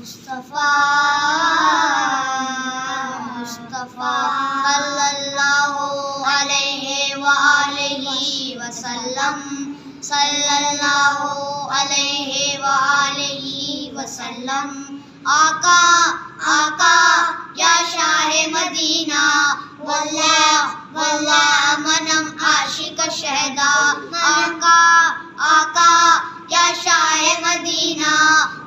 مصطفیٰ صلی اللہ علیہ وآلہ وسلم، صلی اللہ علیہ وآلہ وسلم۔ آقا آقا یا شاہ مدینہ، واللہ واللہ منم عاشق شہدا۔ آقا آقا یا شاہ مدینہ،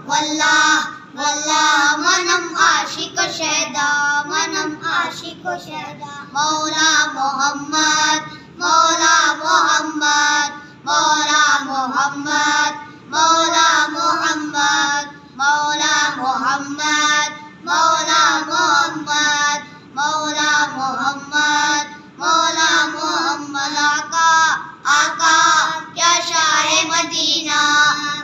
واللہ واللہ منم عاشق شہدا، منم عاشق شہدا۔ مولا محمد مولا محمد مولا محمد مولا محمد مولا محمد مولا محمد مولا محمد مولا محمد۔ آقا آقا یا شاہ مدینہ،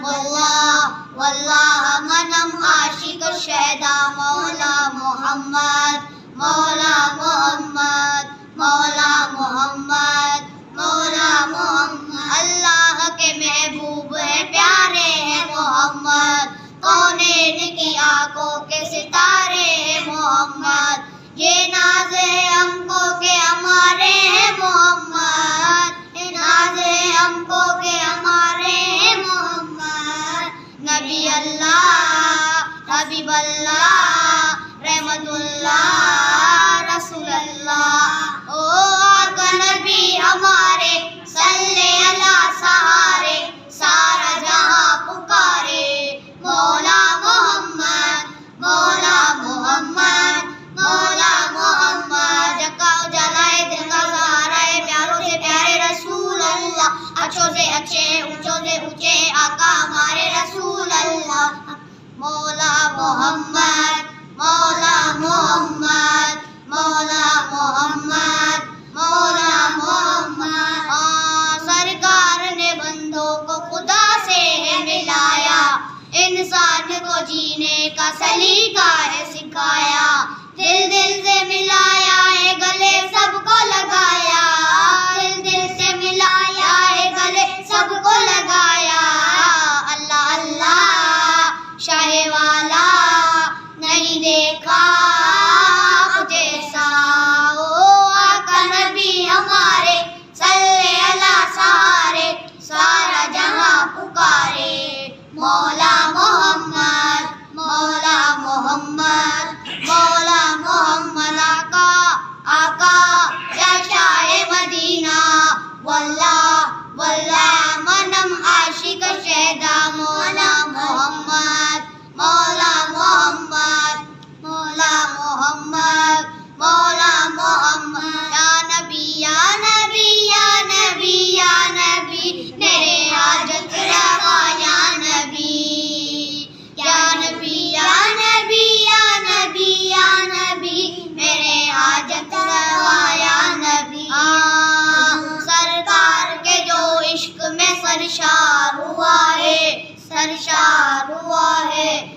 واللہ واللہ منم عاشق شہدا۔ مولا محمد مولا محمد مولا محمد مولا محمد۔ اللہ کے محبوب ہیں، پیارے ہیں محمد، کونین کی آنکھوں کے ستارے ہیں محمد۔ یہ ناز ہے ہم کو کہ ہمارے ہیں محمد، یہ ناز ہے ہم کو کہ ہمارے ہیں محمد۔ نبی اللہ حبیب اللہ رحمت اللہ رسول اللہ، او آقا نبی ہمارے، صلی اللہ سہارے، سارا جہاں پکارے۔ مولا محمد مولا محمد مولا محمد، جگہ اجالائے دل کا سہارا ہے، پیاروں سے پیارے رسول اللہ، اچھوں سے اچھے اونچوں سے اونچے آقا ہمارے رسول اللہ۔ مولا محمد مولا محمد مولا محمد مولا محمد۔ سرکار نے بندوں کو خدا سے ہے ملایا، انسان کو جینے کا سلیقہ ہے سکھایا، دل دل سے ملایا ہے، گلے سب کو لگایا، دل دل سے ملایا ہے، گلے سب کو لگایا۔ اللہ اللہ شاہ والا نہیں دیکھا جیسا، او آقا نبی ہمارے، صلی اللہ سہارے، سارا جہاں پکارے۔ مولا محمد مولا محمد مولا محمد۔ آقا آقا یا شاہ مدینہ، واللہ واللہ منم عاشق شہدا۔ مولا محمد مولا محمد مولا محمد مولا محمد۔ یا نبی یا نبی یا نبی یا نبی، میرے حاجت روا یا نبی، یا نبی یا نبی یا نبی یا نبی، میرے حاجت روا یا نبی۔ سرکار کے جو عشق میں سرشار ہوا ہے، سرشار ہوا ہے،